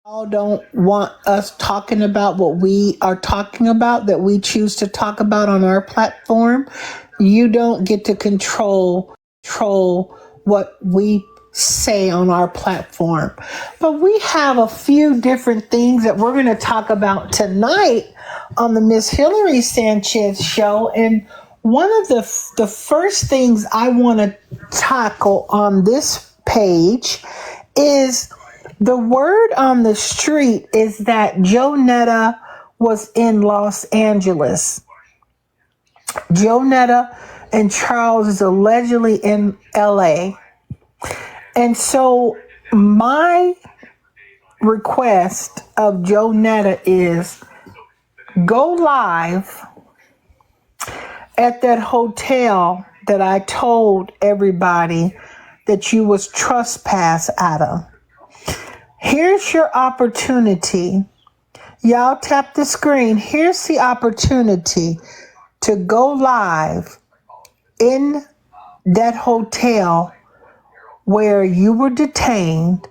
All don't want us talking about what we are talking about, that we choose to talk about on our platform. You don't get to control what we say on our platform. But we have a few different things that we're going to talk about tonight on the Miss Hillary Sanchez show. And one of the first things I want to tackle on this page is the word on the street is that Netta was in Los Angeles. Netta and Charles is allegedly in LA. And so my request of Netta is go live at that hotel that I told everybody that you was trespassed out of. Here's your opportunity. Y'all tap the screen. Here's the opportunity to go live in that hotel where you were detained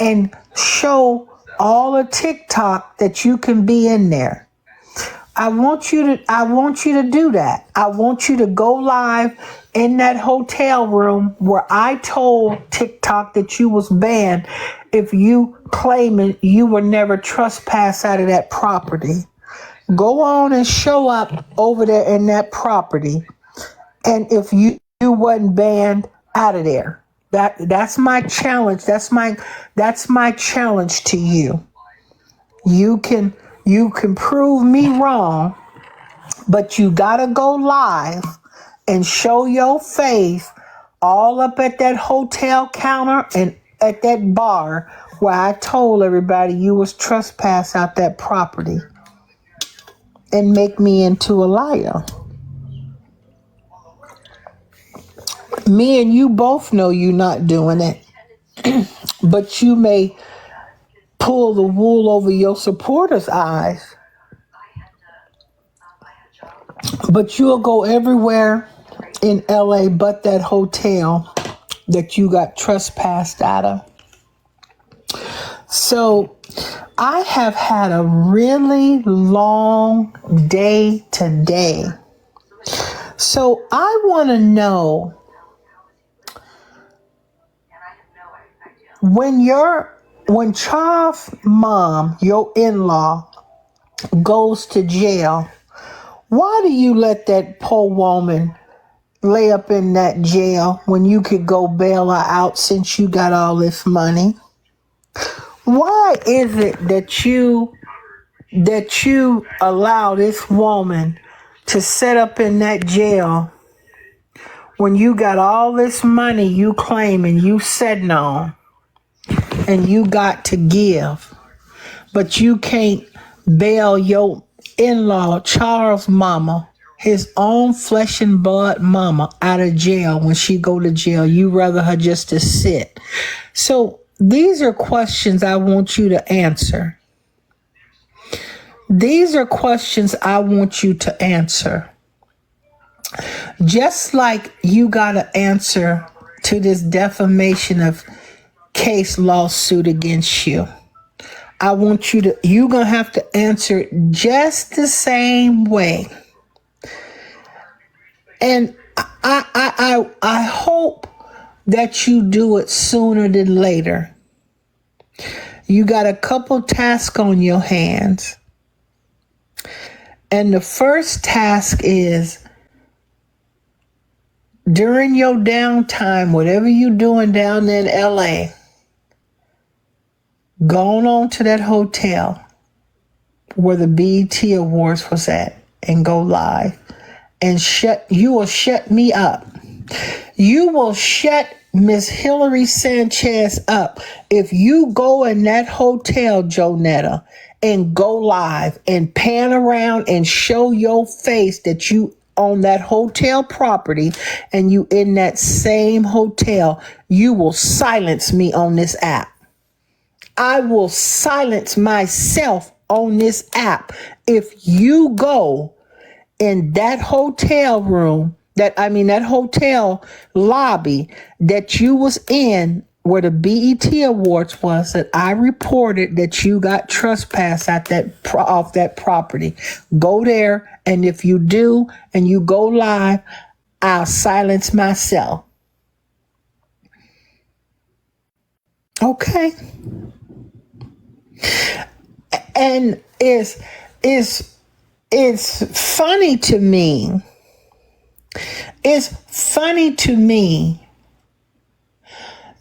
and show all the TikTok that you can be in there. I want you to do that. I want you to go live in that hotel room where I told TikTok that you was banned if you claiming you were never trespassed out of that property. Go on and show up over there in that property. And if you wasn't banned out of there. That's my challenge. That's my challenge to you. You can prove me wrong, but you gotta go live and show your face all up at that hotel counter and at that bar where I told everybody you was trespassed out that property, and make me into a liar. Me and you both know you're not doing it, but you may pull the wool over your supporters' eyes. But you'll go everywhere in LA but that hotel that you got trespassed out of. So I have had a really long day today. So I want to know, when Charles' mom, your in-law, goes to jail, why do you let that poor woman lay up in that jail when you could go bail her out since you got all this money? Why is it that you allow this woman to set up in that jail when you got all this money you claim and you sitting on and you got to give, but you can't bail your in-law Charles' mama, his own flesh and blood mama, out of jail when she go to jail? You rather her just to sit. So these are questions I want you to answer. These are questions I want you to answer. Just like you got to answer to this defamation of case lawsuit against you. I want you're going to have to answer it just the same way. And I hope that you do it sooner than later. You got a couple tasks on your hands. And the first task is, during your downtime, whatever you're doing down in LA, go on to that hotel where the BET Awards was at and go live. And you will shut me up. You will shut Ms. Hillary Sanchez up if you go in that hotel, Netta, and go live and pan around and show your face that you on that hotel property and you in that same hotel. You will silence me on this app. I will silence myself on this app if you go in that hotel room, that hotel lobby that you was in where the BET Awards was, that I reported that you got trespassed at off that property. Go there, and if you do and you go live, I'll silence myself. Okay. And it's funny to me. It's funny to me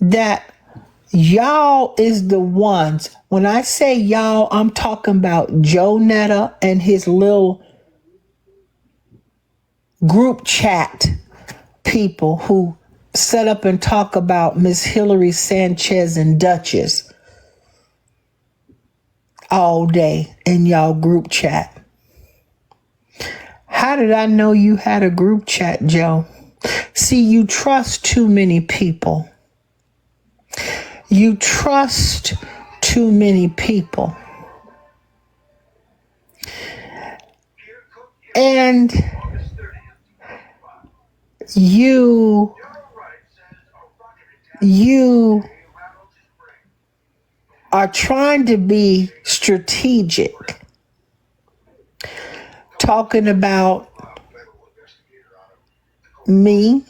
that y'all is the ones. When I say y'all, I'm talking about Joe Netta and his little group chat people who set up and talk about Miss Hillary Sanchez and Duchess all day in y'all group chat. How did I know you had a group chat, Joe? See, you trust too many people. You trust too many people. And you are trying to be strategic, talking about me,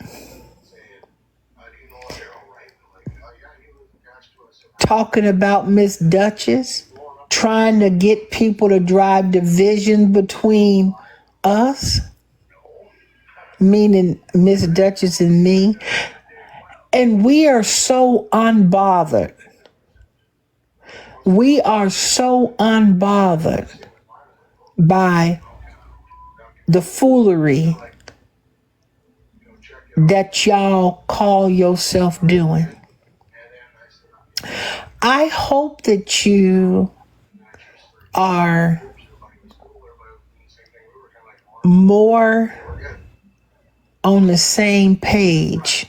talking about Miss Duchess, trying to get people to drive division between us, meaning Miss Duchess and me. And we are so unbothered. We are so unbothered by the foolery that y'all call yourself doing. I hope that you are more on the same page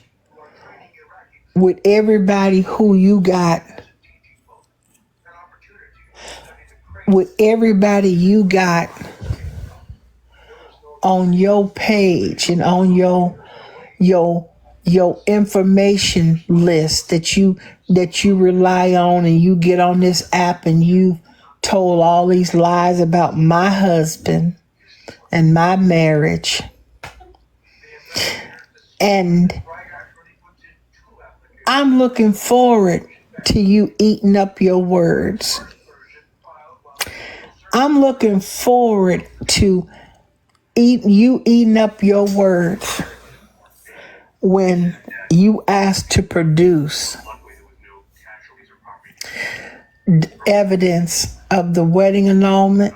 with everybody who you got, on your page and on your information list that you rely on, and you get on this app and you told all these lies about my husband and my marriage. And I'm looking forward to you eating up your words. I'm looking forward to you eating up your words when you ask to produce evidence of the wedding annulment,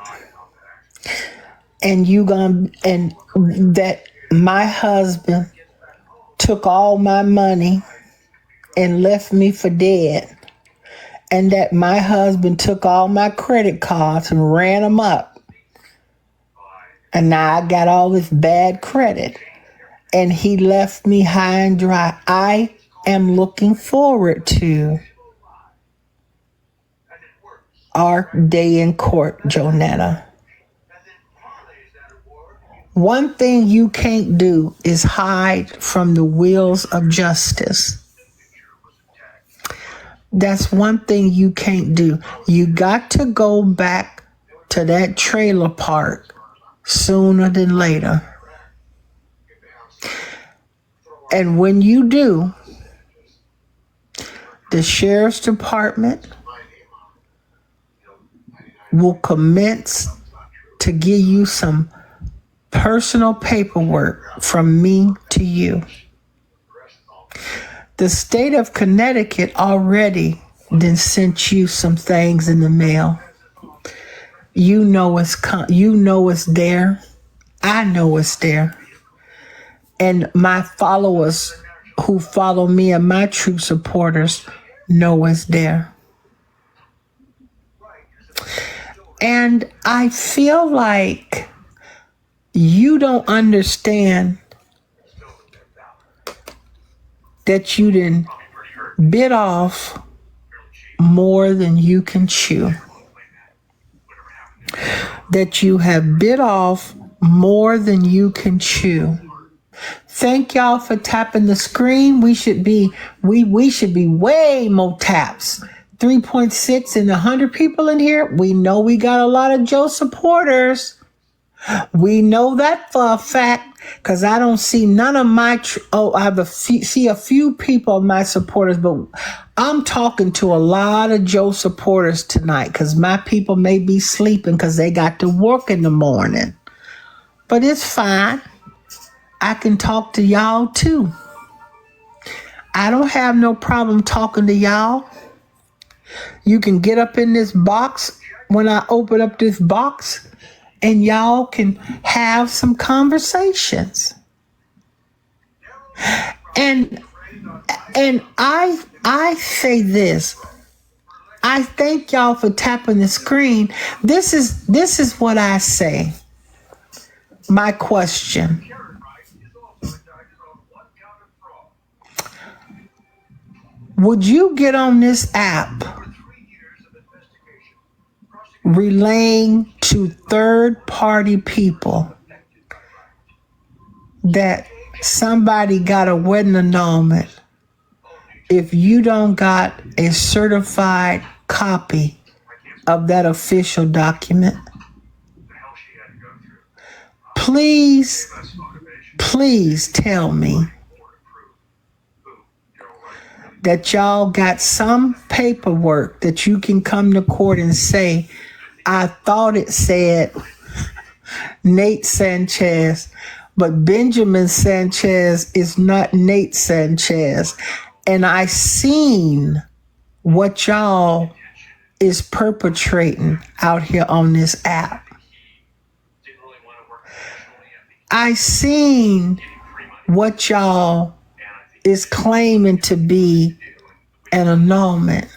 and that my husband took all my money and left me for dead, and that my husband took all my credit cards and ran them up, and now I got all this bad credit, and he left me high and dry. I am looking forward to our day in court, Joe Netta. One thing you can't do is hide from the wheels of justice. That's one thing you can't do. You got to go back to that trailer park sooner than later. And when you do, the sheriff's department will commence to give you some personal paperwork from me to you. The state of Connecticut already then sent you some things in the mail. You know it's there. I know it's there. And my followers who follow me and my true supporters know it's there. And I feel like you don't understand that you done bit off more than you can chew. That you have bit off more than you can chew. Thank y'all for tapping the screen. We should be way more taps. 3.6 and 100 people in here. We know we got a lot of Joe supporters. We know that for a fact because I don't see none of my. See a few people of my supporters, but I'm talking to a lot of Joe supporters tonight because my people may be sleeping because they got to work in the morning. But it's fine. I can talk to y'all too. I don't have no problem talking to y'all. You can get up in this box when I open up this box and y'all can have some conversations. And I say this. I thank y'all for tapping the screen. This is what I say. My question. Would you get on this app relaying to third-party people that somebody got a wedding annulment if you don't got a certified copy of that official document? Please tell me that y'all got some paperwork that you can come to court and say, I thought it said Nate Sanchez, but Benjamin Sanchez is not Nate Sanchez. And I seen what y'all is perpetrating out here on this app. I seen what y'all is claiming to be an annulment.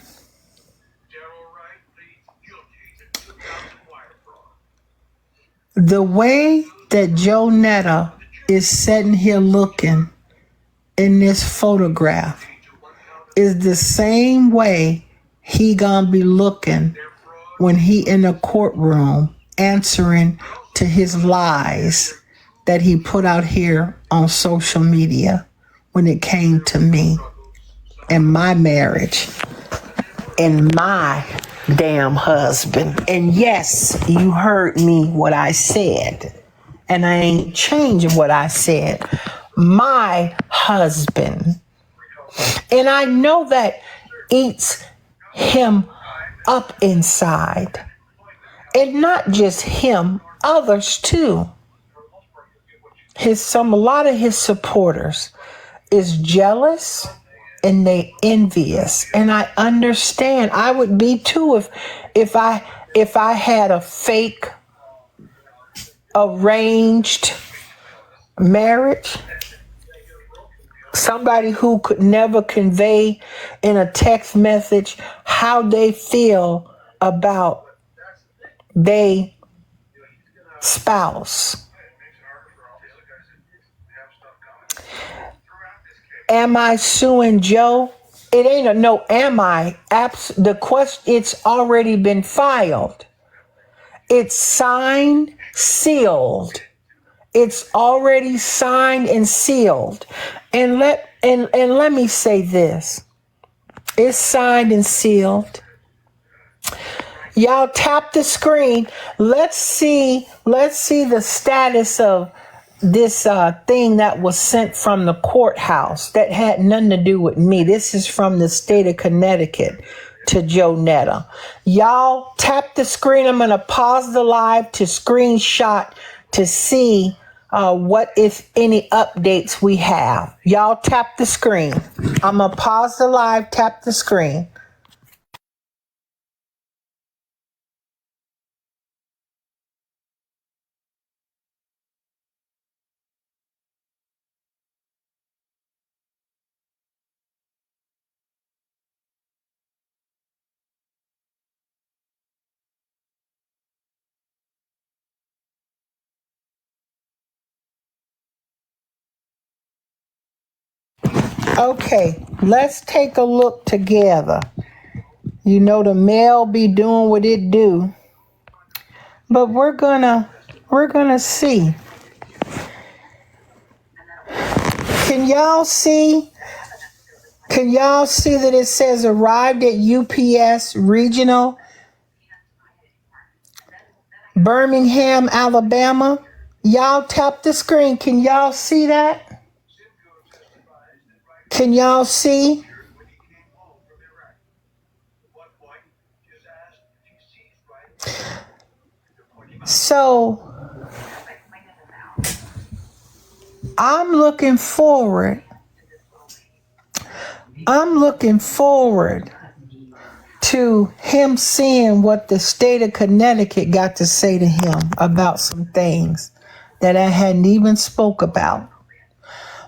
The way that Joe Netta is sitting here looking in this photograph is the same way he gonna be looking when he in a courtroom answering to his lies that he put out here on social media when it came to me and my marriage and my damn husband. And yes, you heard me what I said, and I ain't changing what I said. My husband. And I know that eats him up inside. And not just him, others too. A lot of his supporters is jealous and they envious. And I understand. I would be too if I had a fake arranged marriage. Somebody who could never convey in a text message how they feel about their spouse. Am I suing Joe? It ain't a no am I. The question, it's already been filed. It's signed, sealed. It's already signed and sealed. And let me say this. It's signed and sealed. Y'all tap the screen. Let's see the status of this thing that was sent from the courthouse that had nothing to do with me. This is from the state of Connecticut to Joe Netta. Y'all tap the screen. I'm going to pause the live to screenshot to see what, if any, updates we have. Y'all tap the screen. I'm going to pause the live, tap the screen. Okay, let's take a look together. You know the mail be doing what it do. But we're gonna see. Can y'all see? Can y'all see that it says arrived at UPS Regional, Birmingham, Alabama? Y'all tap the screen. Can y'all see that? Can y'all see? So I'm looking forward to him seeing what the state of Connecticut got to say to him about some things that I hadn't even spoke about.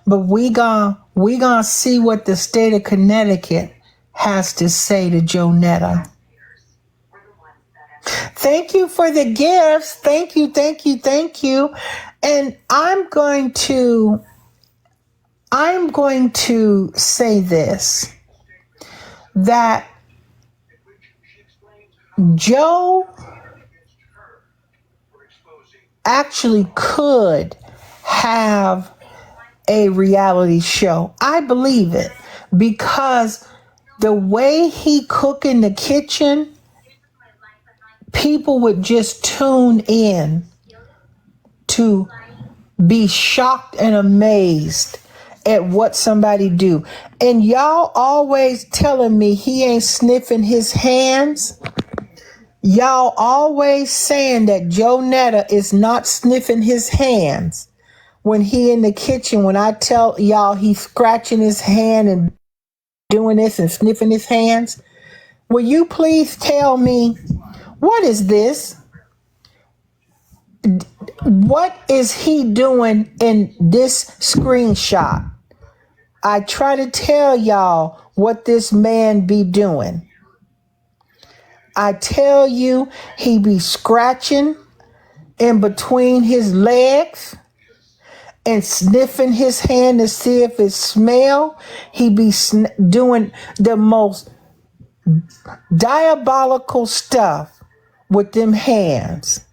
But we gonna see what the state of Connecticut has to say to Joe Netta. Thank you for the gifts. Thank you. And I'm going to say this, that Joe actually could have a reality show. I believe it, because the way he cook in the kitchen, people would just tune in to be shocked and amazed at what somebody do. And y'all always telling me he ain't sniffing his hands. Y'all always saying that Joe Netta is not sniffing his hands when he in the kitchen. When I tell y'all he's scratching his hand and doing this and sniffing his hands, will you please tell me, what is this? What is he doing in this screenshot? I try to tell y'all what this man be doing. I tell you, he be scratching in between his legs and sniffing his hand to see if it smell. He be doing the most diabolical stuff with them hands.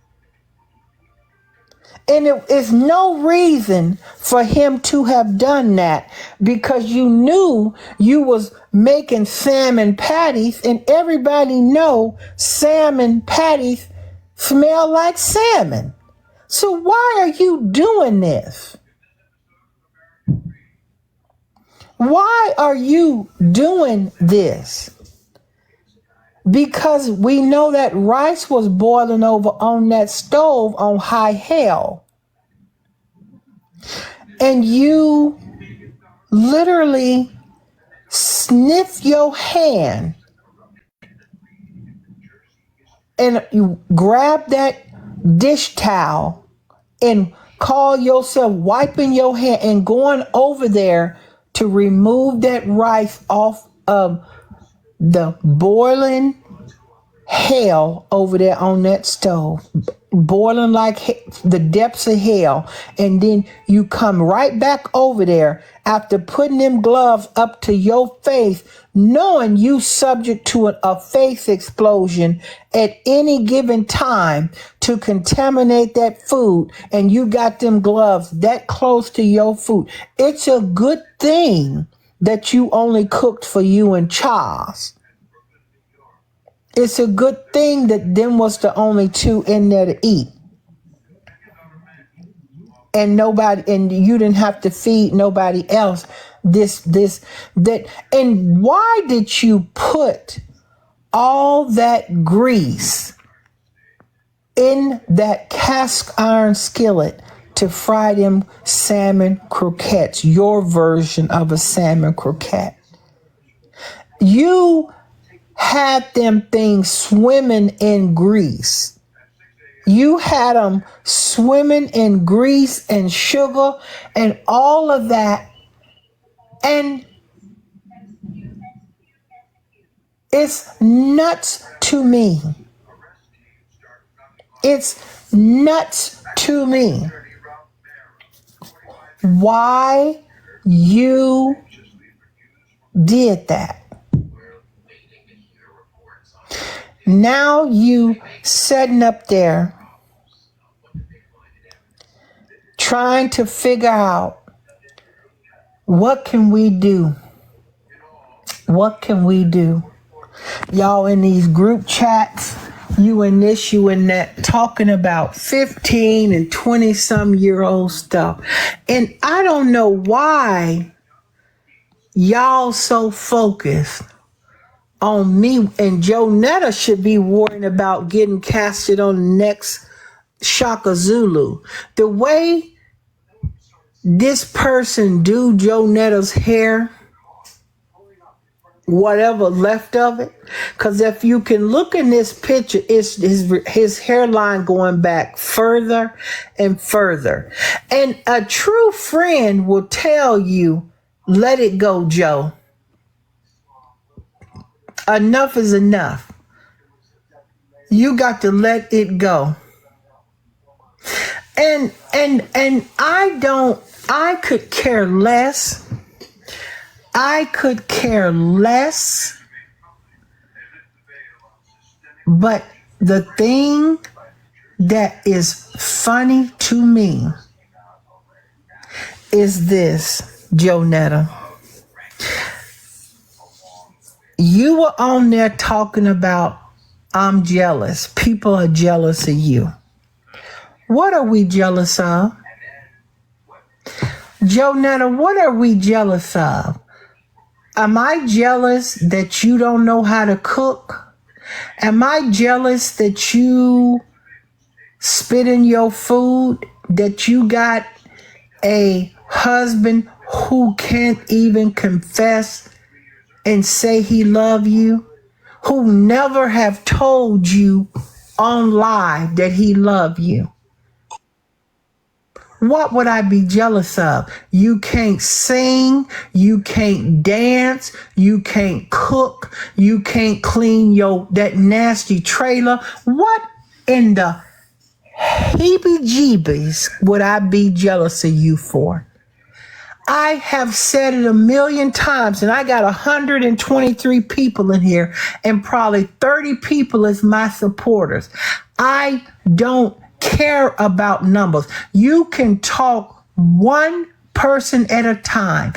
And it is no reason for him to have done that, because you knew you was making salmon patties, and everybody know salmon patties smell like salmon. So why are you doing this? Why are you doing this? Because we know that rice was boiling over on that stove on high hell. And you literally sniff your hand and you grab that dish towel and call yourself wiping your hand and going over there to remove that rice off of the boiling hell over there on that stove, boiling like the depths of hell. And then you come right back over there after putting them gloves up to your face, knowing you subject to a face explosion at any given time to contaminate that food, and you got them gloves that close to your food. It's a good thing that you only cooked for you and Charles. It's a good thing that them was the only two in there to eat. And you didn't have to feed nobody else that. And why did you put all that grease in that cast iron skillet to fry them salmon croquettes, your version of a salmon croquette? You had them things swimming in grease. You had them swimming in grease and sugar and all of that. And it's nuts to me. It's nuts to me why you did that. Now you sitting up there trying to figure out What can we do? What can we do? Y'all in these group chats, you and this, you and that, talking about 15 and 20 some year old stuff. And I don't know why y'all so focused on me, and Joe Netta should be worrying about getting casted on the next Shaka Zulu. The way this person do Joe Netta's hair, whatever left of it, because if you can look in this picture, it's his hairline going back further and further. And a true friend will tell you, let it go, Joe. Enough is enough. You got to let it go. And I could care less. I could care less. But the thing that is funny to me is this, Joe Netta. You were on there talking about, I'm jealous. People are jealous of you. What are we jealous of? Joe Netta, what are we jealous of? Am I jealous that you don't know how to cook? Am I jealous that you spit in your food? That you got a husband who can't even confess and say he love you? Who never have told you on live that he love you? What would I be jealous of? You can't sing, you can't dance, you can't cook, you can't clean that nasty trailer. What in the heebie-jeebies would I be jealous of you for? I have said it a million times, and I got 123 people in here, and probably 30 people as my supporters. I don't care about numbers. You can talk one person at a time,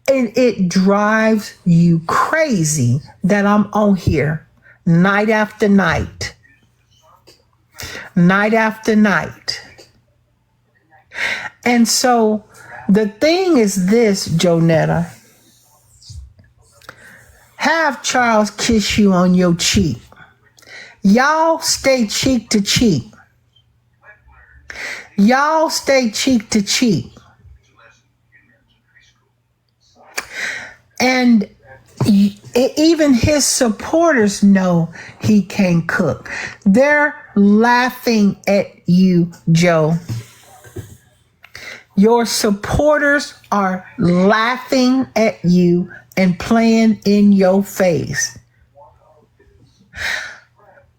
and it drives you crazy that I'm on here night after night, night after night. And so the thing is this, Joe Netta. Have Charles kiss you on your cheek. Y'all stay cheek to cheek. Y'all stay cheek to cheek. And even his supporters know he can't cook. They're laughing at you, Joe. Your supporters are laughing at you and playing in your face.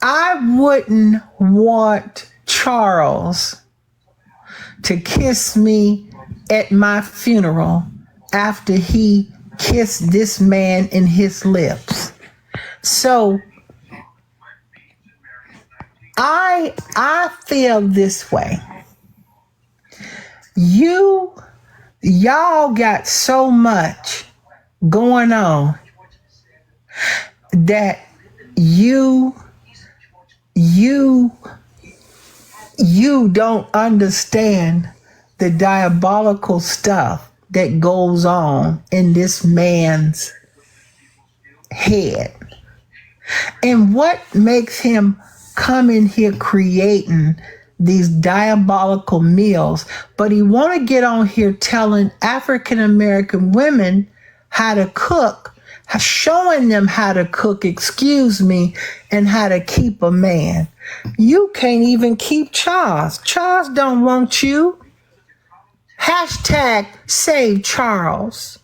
I wouldn't want Charles to kiss me at my funeral after he kissed this man in his lips. So I feel this way. Y'all got so much going on that you don't understand the diabolical stuff that goes on in this man's head. And what makes him come in here creating these diabolical meals, but he want to get on here telling African American women how to cook, showing them how to cook, and how to keep a man. You can't even keep Charles. Charles don't want you. Hashtag save Charles.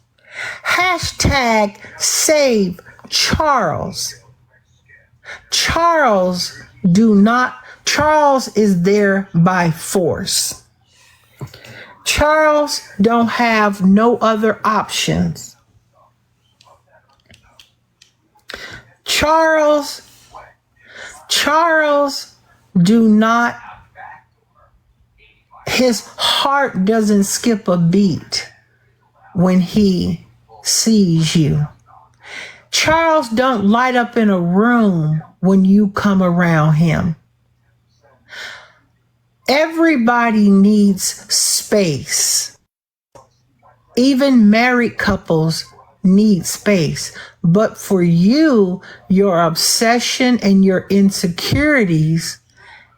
Hashtag save Charles. Charles is there by force. Charles don't have no other options. Charles do not, his heart doesn't skip a beat when he sees you. Charles don't light up in a room when you come around him. Everybody needs space. Even married couples need space. But for you, your obsession and your insecurities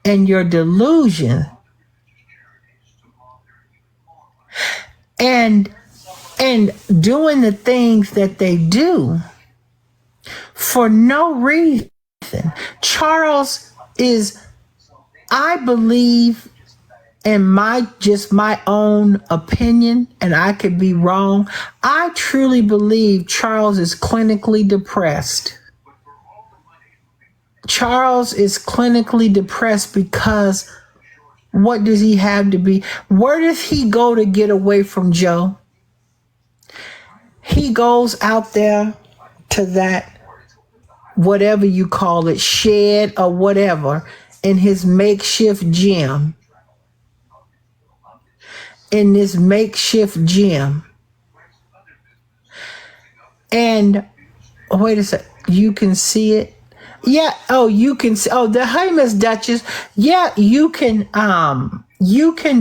and your delusion and doing the things that they do for no reason. Charles is, I believe, in my own opinion, and I could be wrong, I truly believe Charles is clinically depressed. Charles is clinically depressed because what does he have to be? Where does he go to get away from Joe? He goes out there to that, whatever you call it, shed or whatever, in his makeshift gym. In this makeshift gym. And wait a sec, you can see it? Yeah, oh, you can see, oh, the hey, Miss Duchess. Yeah, you can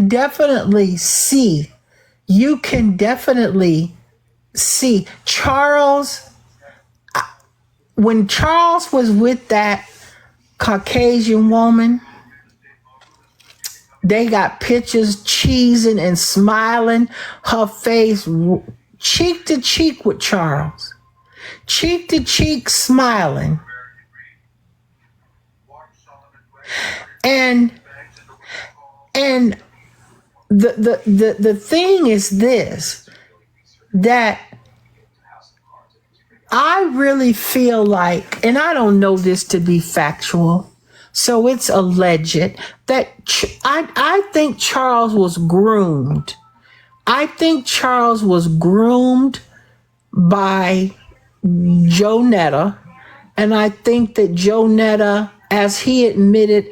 definitely see. You can definitely see Charles. When Charles was with that Caucasian woman, they got pictures cheesing and smiling, her face cheek to cheek with Charles. Cheek to cheek smiling. And the thing is this, that I really feel like, and I don't know this to be factual, so it's alleged, that I think Charles was groomed. I think Charles was groomed by Joe Netta, and I think that Joe Netta, as he admitted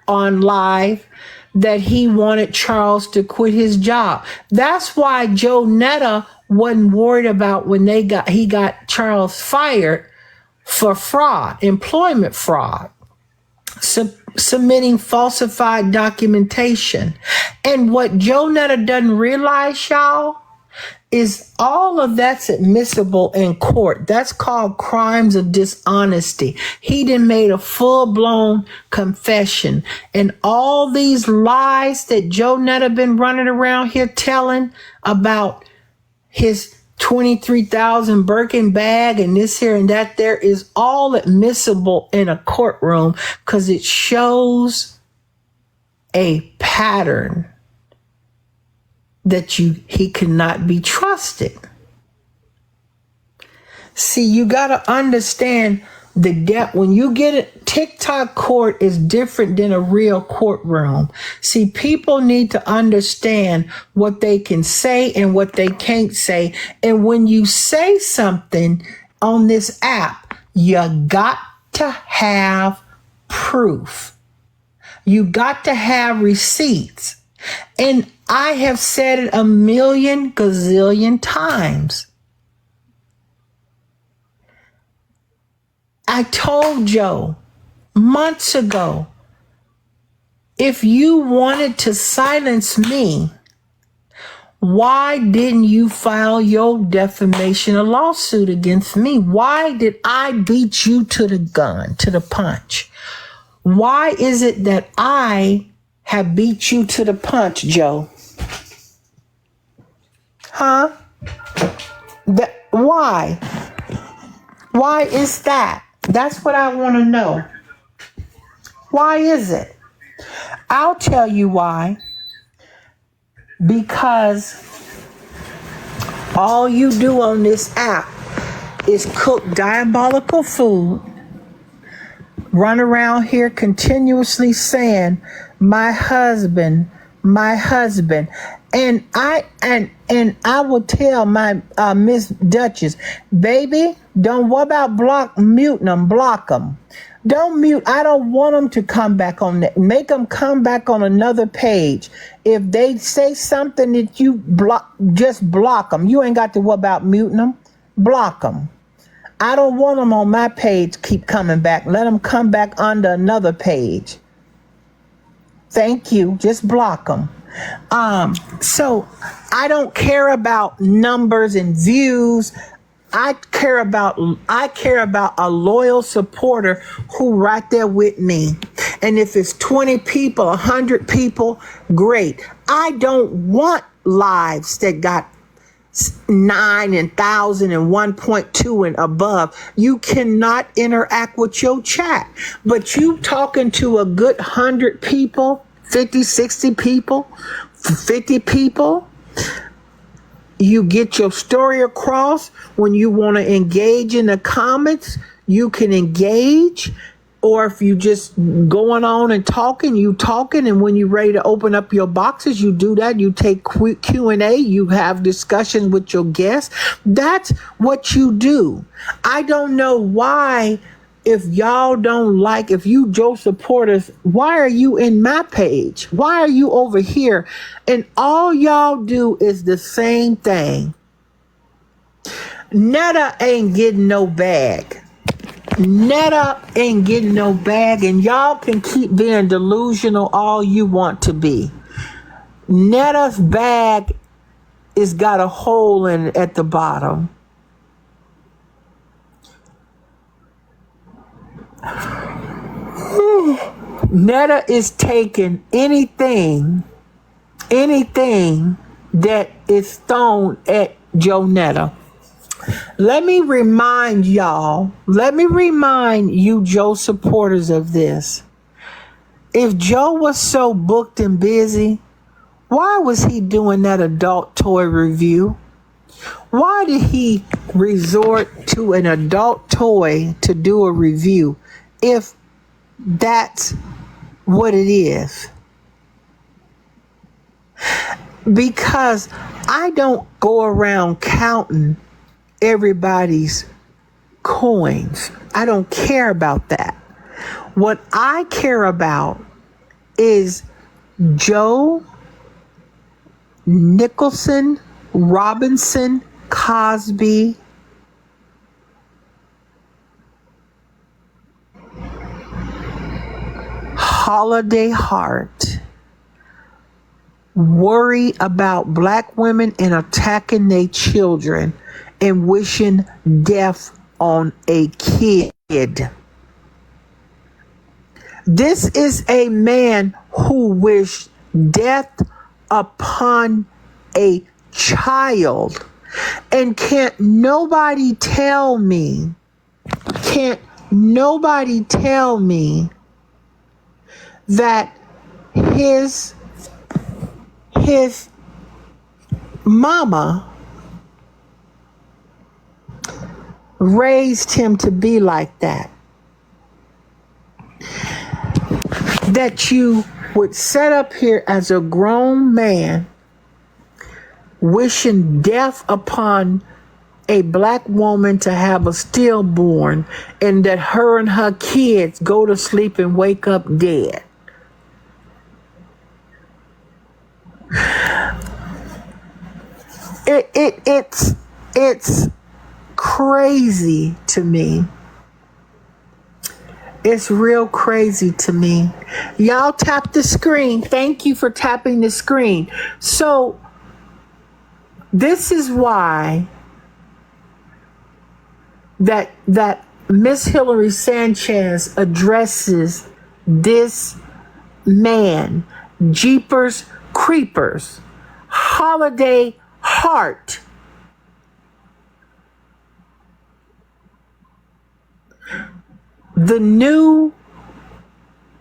on live, that he wanted Charles to quit his job. That's why Joe Netta wasn't worried about when he got Charles fired for fraud, employment fraud, submitting falsified documentation. And what Joe Netta doesn't realize, y'all, is all of that's admissible in court. That's called crimes of dishonesty. He done made a full-blown confession. And all these lies that Joe Netta been running around here telling about his 23,000 Birkin bag and this here and that there is all admissible in a courtroom because it shows a pattern that he cannot be trusted. See, you got to understand the depth. When you get it, TikTok court is different than a real courtroom. See, people need to understand what they can say and what they can't say. And when you say something on this app, you got to have proof. You got to have receipts. And I have said it a million gazillion times. I told Joe months ago, if you wanted to silence me, why didn't you file your defamation lawsuit against me? Why did I beat you to the gun, to the punch? Why is it that I have beat you to the punch, Joe? Huh? Why? Why is that? That's what I want to know. Why is it? I'll tell you why. Because all you do on this app is cook diabolical food, run around here continuously saying, my husband, and I would tell my Miss Duchess, baby, don't worry about muting them, block them. Don't mute. I don't want them to come back on that. Make them come back on another page. If they say something that you block, just block them. You ain't got to worry about muting them. Block them. I don't want them on my page keep coming back. Let them come back onto another page. Thank you. Just block them. So I don't care about numbers and views. I care about a loyal supporter who right there with me. And if it's 20 people, 100 people, great. I don't want lives that got 9 and 1,000 and 1.2 and above. You cannot interact with your chat. But you talking to a good 100 people, 50, 60 people, 50 people, you get your story across. When you want to engage in the comments, you can engage. Or if you just going on and talking, you talking, and when you're ready to open up your boxes, you do that. You take Q&A, you have discussions with your guests. That's what you do. I don't know why, if y'all don't like, if you Joe supporters, why are you in my page? Why are you over here? And all y'all do is the same thing. Netta ain't getting no bag. Netta ain't getting no bag, and y'all can keep being delusional all you want to be. Netta's bag is got a hole in it at the bottom. Netta is taking anything that is thrown at Joe Netta. Let me remind you Joe supporters of this. If Joe was so booked and busy, why was he doing that adult toy review? Why did he resort to an adult toy to do a review if that's what it is? Because I don't go around counting everybody's coins. I don't care about that. What I care about is Joe Nicholson, Robinson, Cosby, Holiday Hart worry about black women and attacking their children and wishing death on a kid. This is a man who wished death upon a child. And can't nobody tell me that his mama raised him to be like that. That you would set up here as a grown man wishing death upon a black woman to have a stillborn, and that her and her kids go to sleep and wake up dead. It's crazy to me. It's real crazy to me. Y'all tap the screen. Thank you for tapping the screen. So this is why that Miss Hillary Sanchez addresses this man, Jeepers Creepers, Holiday Hart. The new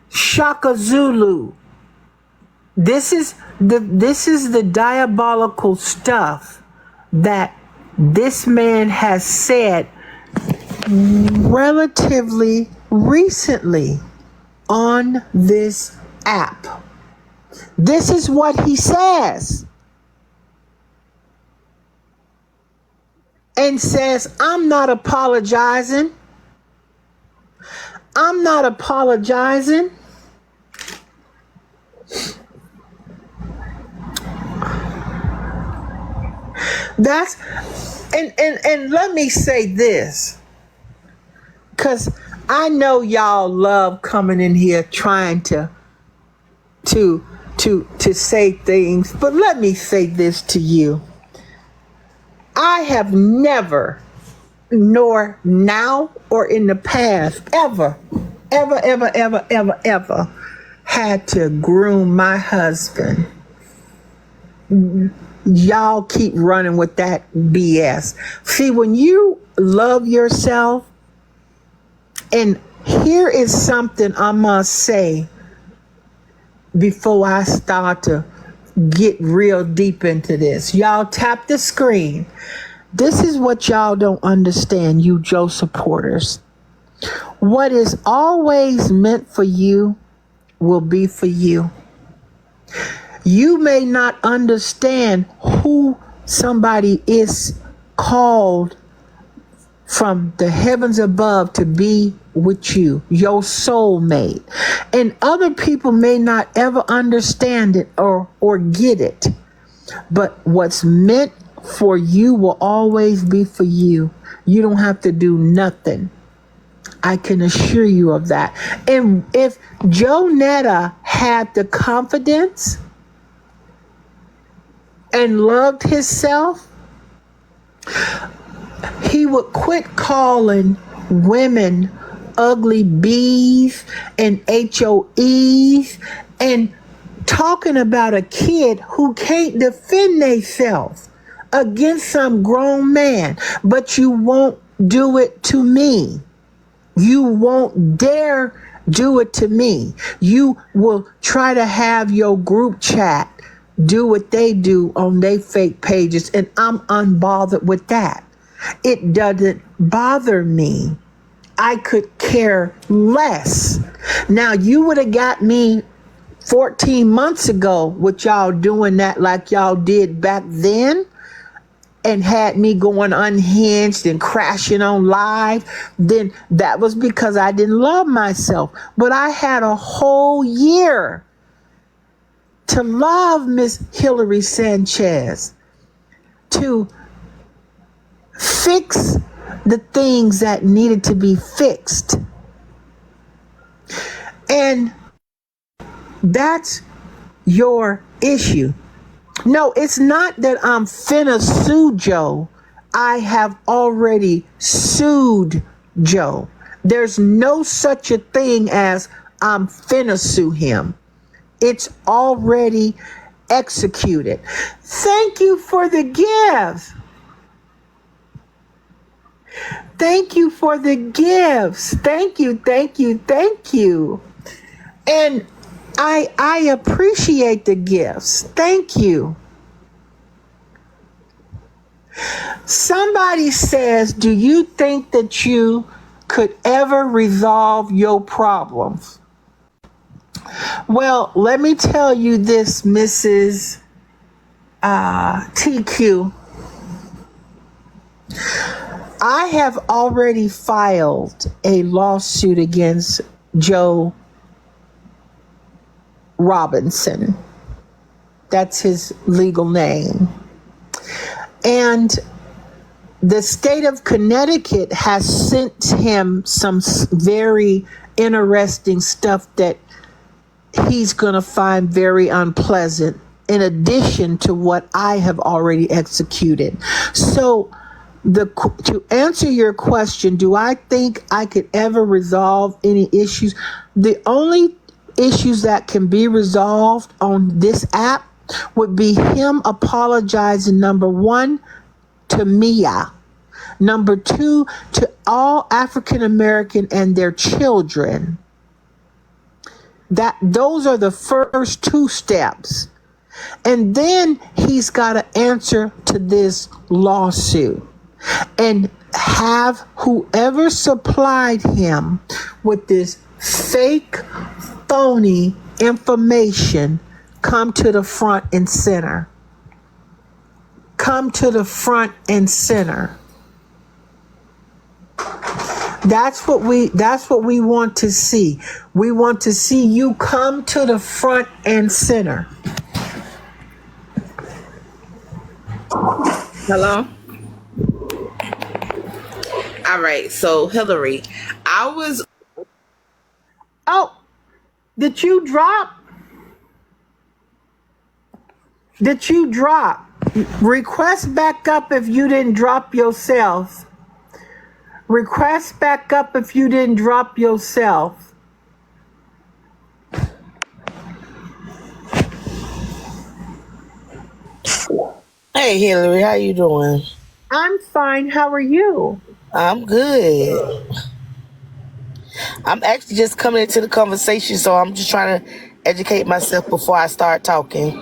Shaka Zulu. This is the diabolical stuff that this man has said relatively recently on this app. This is what he says. And says, I'm not apologizing. I'm not apologizing. That's and let me say this, because I know y'all love coming in here trying to say things, but let me say this to you. I have never, nor now or in the past, ever had to groom my husband. Y'all keep running with that BS. See, when you love yourself, and here is something I must say before I start to get real deep into this. Y'all tap the screen. This is what y'all don't understand, you Joe supporters. What is always meant for you will be for you. You may not understand who somebody is called from the heavens above to be with you, your soulmate. And other people may not ever understand it or get it. But what's meant for you will always be for you. You don't have to do nothing. I can assure you of that. And if Joe Netta had the confidence and loved himself, he would quit calling women ugly bees and HOEs and talking about a kid who can't defend themselves against some grown man. But you won't do it to me. You won't dare do it to me. You will try to have your group chat do what they do on their fake pages, and I'm unbothered with that. It doesn't bother me. I could care less. Now, you would have got me 14 months ago with y'all doing that like y'all did back then, and had me going unhinged and crashing on live, then that was because I didn't love myself. But I had a whole year to love Miss Hillary Sanchez, to fix the things that needed to be fixed. And that's your issue. No, it's not that I'm finna sue Joe. I have already sued Joe. There's no such a thing as I'm finna sue him. It's already executed. Thank you for the gifts. Thank you for the gifts. Thank you. And I appreciate the gifts. Thank you. Somebody says, do you think that you could ever resolve your problems? Well, let me tell you this, Mrs. TQ. I have already filed a lawsuit against Joe Robinson. That's his legal name. And the state of Connecticut has sent him some very interesting stuff that he's going to find very unpleasant, in addition to what I have already executed. So to answer your question, do I think I could ever resolve any issues? The only issues that can be resolved on this app would be him apologizing, number one, to Mia. Number two, to all African American and their children. Those are the first two steps. And then he's got to answer to this lawsuit and have whoever supplied him with this fake, phony information come to the front and center. Come to the front and center. That's what we want to see. We want to see you come to the front and center. Hello? All right. So, Hillary, I was. Oh, did you drop? Did you drop? Request back up if you didn't drop yourself. Request back up if you didn't drop yourself. Hey Hillary, how you doing? I'm fine. How are you? I'm good. I'm actually just coming into the conversation, so I'm just trying to educate myself before I start talking.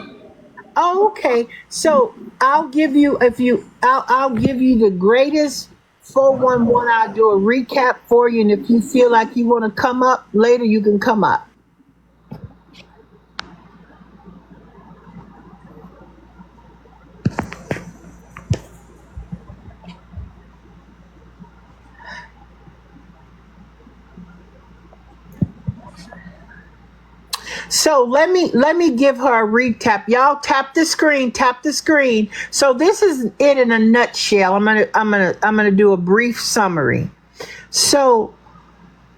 Oh, okay. So I'll give you the greatest 411. I'll do a recap for you, and if you feel like you want to come up later, you can come up. So let me give her a recap. Y'all tap the screen, tap the screen. So this is it in a nutshell. I'm gonna do a brief summary. So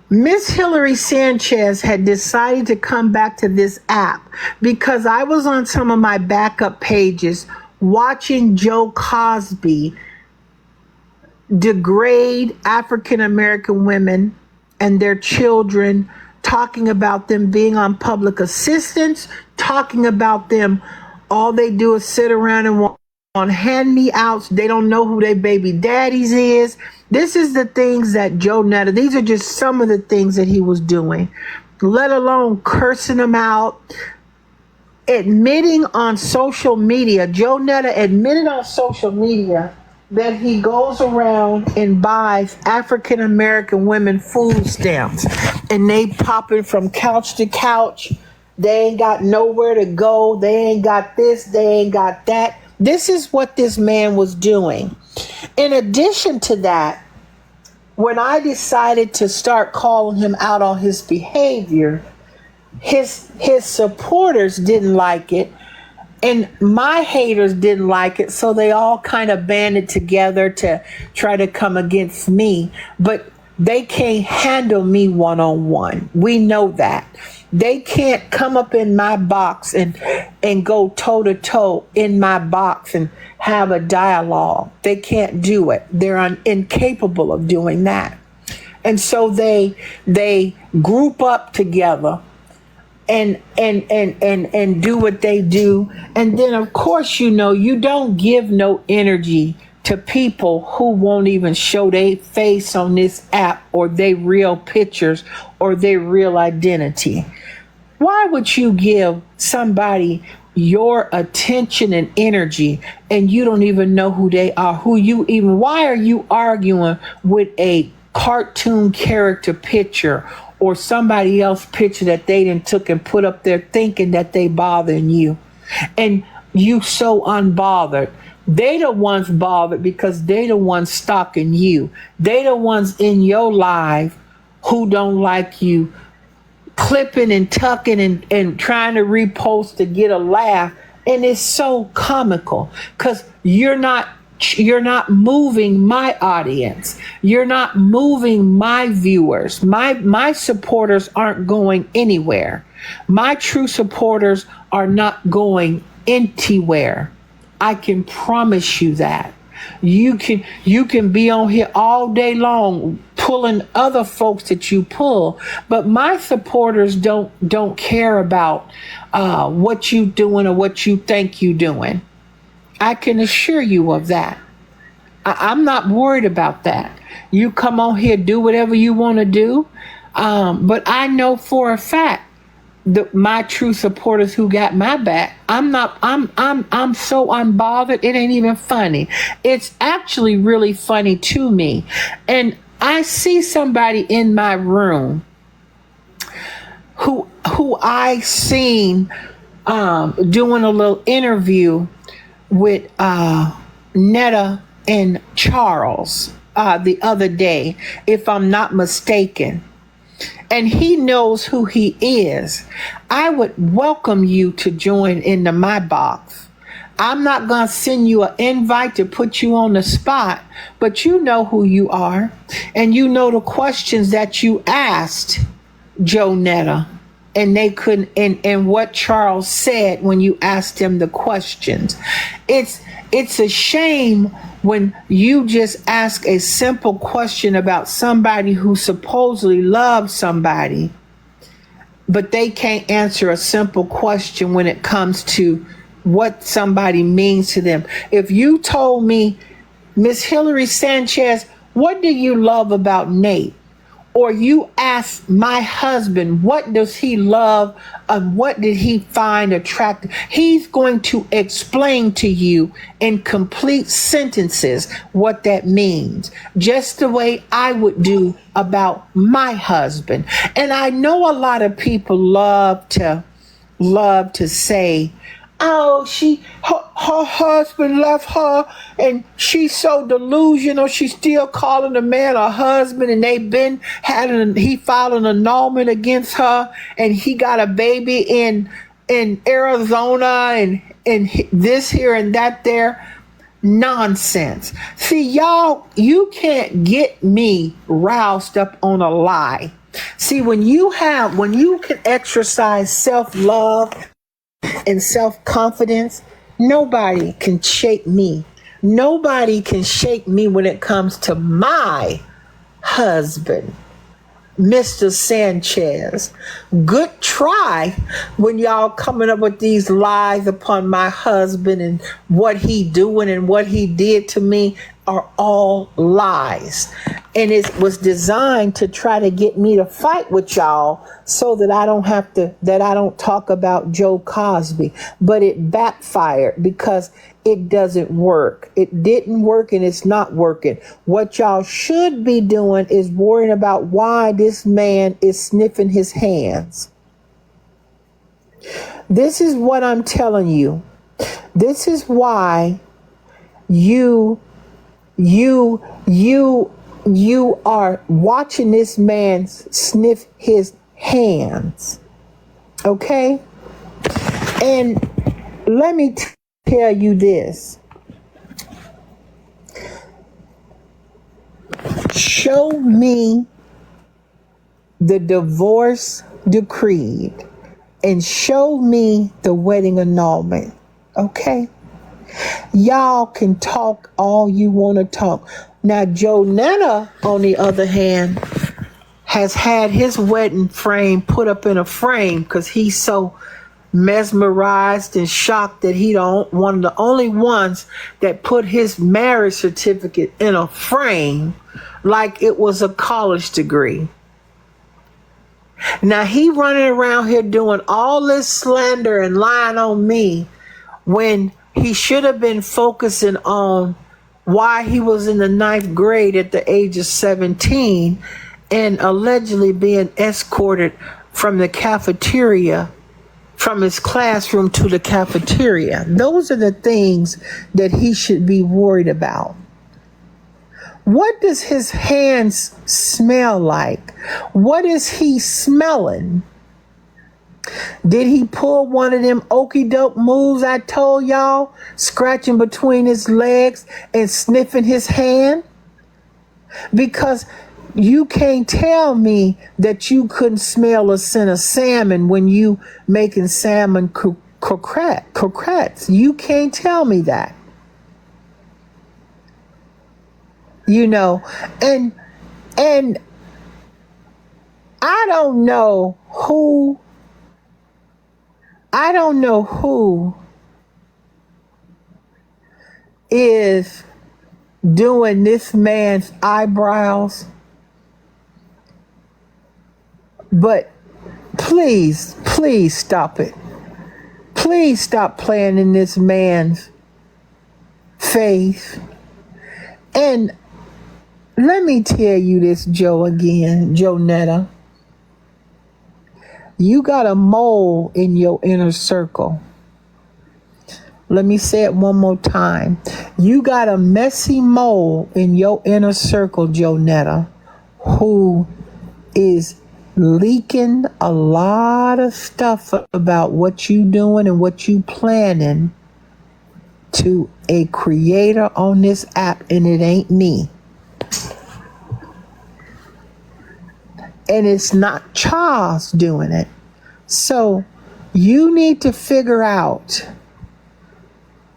Miss Hillary Sanchez had decided to come back to this app because I was on some of my backup pages watching Joe Cosby degrade African American women and their children, talking about them being on public assistance, talking about them, all they do is sit around and want on hand me outs. They don't know who their baby daddies is. This is the things that Joe Netta, these are just some of the things that he was doing, let alone cursing them out, admitting on social media. Joe Netta admitted on social media that he goes around and buys African American women food stamps, and they popping from couch to couch. They ain't got nowhere to go. They ain't got this. They ain't got that. This is what this man was doing. In addition to that, when I decided to start calling him out on his behavior, his supporters didn't like it, and my haters didn't like it, so they all kind of banded together to try to come against me. But they can't handle me one-on-one. We know that. They can't come up in my box and go toe-to-toe in my box and have a dialogue. They can't do it. They're incapable of doing that. And so they group up together and do what they do. And then of course, you don't give no energy to people who won't even show their face on this app, or their real pictures, or their real identity. Why would you give somebody your attention and energy and you don't even know who they are? Why are you arguing with a cartoon character picture or somebody else picture that they done took and put up there, thinking that they bothering you? And you so unbothered. They the ones bothered because they the ones stalking you. They the ones in your life who don't like you, clipping and tucking and trying to repost to get a laugh. And it's so comical because you're not moving my audience. You're not moving my viewers. My supporters aren't going anywhere. My true supporters are not going anywhere. I can promise you that. You can be on here all day long pulling other folks that you pull, but my supporters don't care about what you doing or what you think you doing. I can assure you of that. I'm not worried about that. You come on here, do whatever you want to do, but I know for a fact my true supporters who got my back. I'm so unbothered. It ain't even funny. It's actually really funny to me. And I see somebody in my room who I seen doing a little interview with Netta and Charles. the other day, if I'm not mistaken, and he knows who he is. I would welcome you to join into my box. I'm not going to send you an invite to put you on the spot, but you know who you are, and you know the questions that you asked Joe Netta, and they couldn't, and what Charles said when you asked him the questions. It's a shame when you just ask a simple question about somebody who supposedly loves somebody, but they can't answer a simple question when it comes to what somebody means to them. If you told me, Miss Hillary Sanchez, what do you love about Nate? Or you ask my husband, what does he love and what did he find attractive? He's going to explain to you in complete sentences what that means, just the way I would do about my husband. And I know a lot of people love to say, oh, her husband left her and she's so delusional. She's still calling the man a husband, and he filed an annulment against her, and he got a baby in Arizona and this here and that there. Nonsense. See, y'all, you can't get me roused up on a lie. See, when you can exercise self-love and self-confidence, nobody can shake me. Nobody can shake me when it comes to my husband, Mr. Sanchez. Good try when y'all coming up with these lies upon my husband and what he doing and what he did to me are all lies. And it was designed to try to get me to fight with y'all so that I don't talk about Joe Cosby. But it backfired because it doesn't work. It didn't work and it's not working. What y'all should be doing is worrying about why this man is sniffing his hands. This is what I'm telling you. This is why you are watching this man sniff his hands. Okay? And let me tell you this. Show me the divorce decreed and show me the wedding annulment. Okay? Y'all can talk all you want to talk. Now, Joe Netta, on the other hand, has had his wedding frame put up in a frame because he's so mesmerized and shocked that one of the only ones that put his marriage certificate in a frame like it was a college degree. Now, he running around here doing all this slander and lying on me when he should have been focusing on why he was in the 9th grade at the age of 17 and allegedly being escorted from the cafeteria, from his classroom to the cafeteria. Those are the things that he should be worried about. What does his hands smell like? What is he smelling? Did he pull one of them okie doke moves I told y'all, scratching between his legs and sniffing his hand? Because you can't tell me that you couldn't smell a scent of salmon when you making salmon croquettes. You can't tell me that. You know, and I don't know who is doing this man's eyebrows, but please stop it. Please stop playing in this man's face. And let me tell you this, Joe Netta. You got a mole in your inner circle. Let me say it one more time. You got a messy mole in your inner circle, Jonetta, who is leaking a lot of stuff about what you doing and what you planning to a creator on this app, and it ain't me. And it's not Charles doing it. So you need to figure out,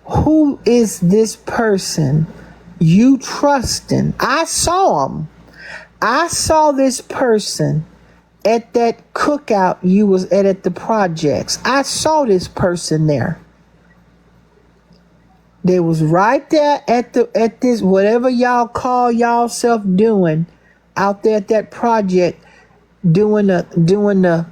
who is this person you trusting? I saw him. I saw this person at that cookout you was at the projects. I saw this person there. They was right there at this whatever y'all call y'all self doing out there at that project, doing the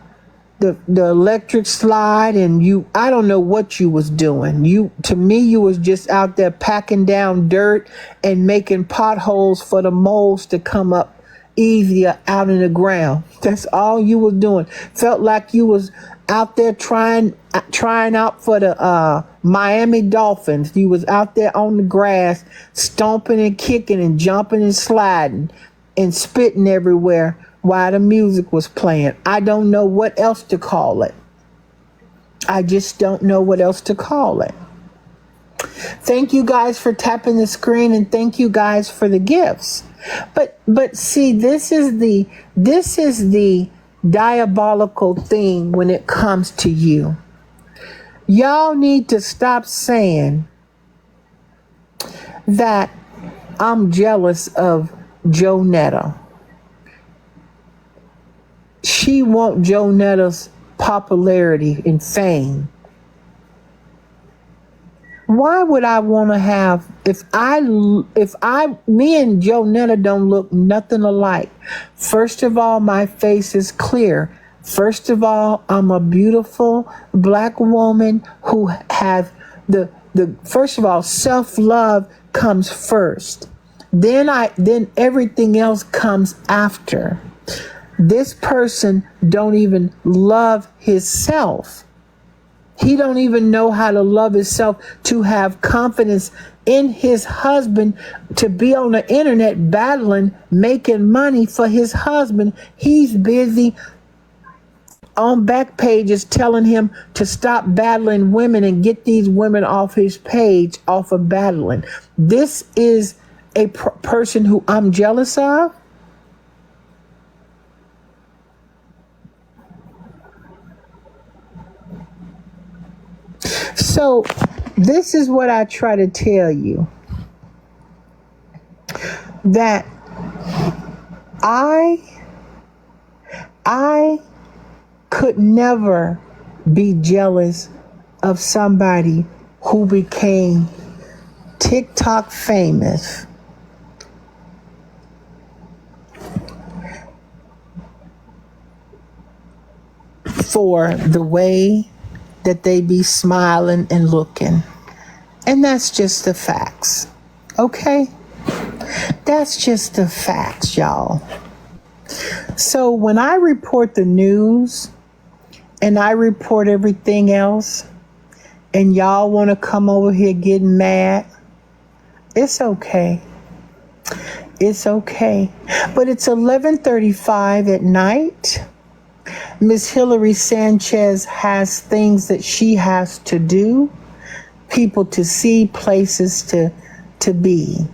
electric slide, and I don't know what you was doing. To me, you was just out there packing down dirt and making potholes for the moles to come up easier out in the ground. That's all you was doing. Felt like you was out there trying out for the Miami Dolphins. You was out there on the grass, stomping and kicking and jumping and sliding and spitting everywhere while the music was playing. I don't know what else to call it. I just don't know what else to call it. Thank you guys for tapping the screen, and thank you guys for the gifts. But see, this is the diabolical thing when it comes to you. Y'all need to stop saying that I'm jealous of Jonetta. She want Jonetta's popularity and fame. Why would I want to have, me and Jonetta don't look nothing alike. First of all, my face is clear. First of all, I'm a beautiful black woman who has first of all, self-love comes first. Then everything else comes after. This person don't even love himself. He don't even know how to love himself, to have confidence in his husband, to be on the internet battling, making money for his husband. He's busy on back pages telling him to stop battling women and get these women off his page, off of battling. This is a person who I'm jealous of. So this is what I try to tell you, that I could never be jealous of somebody who became TikTok famous for the way that they be smiling and looking. And that's just the facts. Okay? That's just the facts, y'all. So when I report the news and I report everything else, and y'all want to come over here getting mad, it's okay. It's okay. But it's 11:35 at night. Ms. Hillary Sanchez has things that she has to do, people to see, places to be.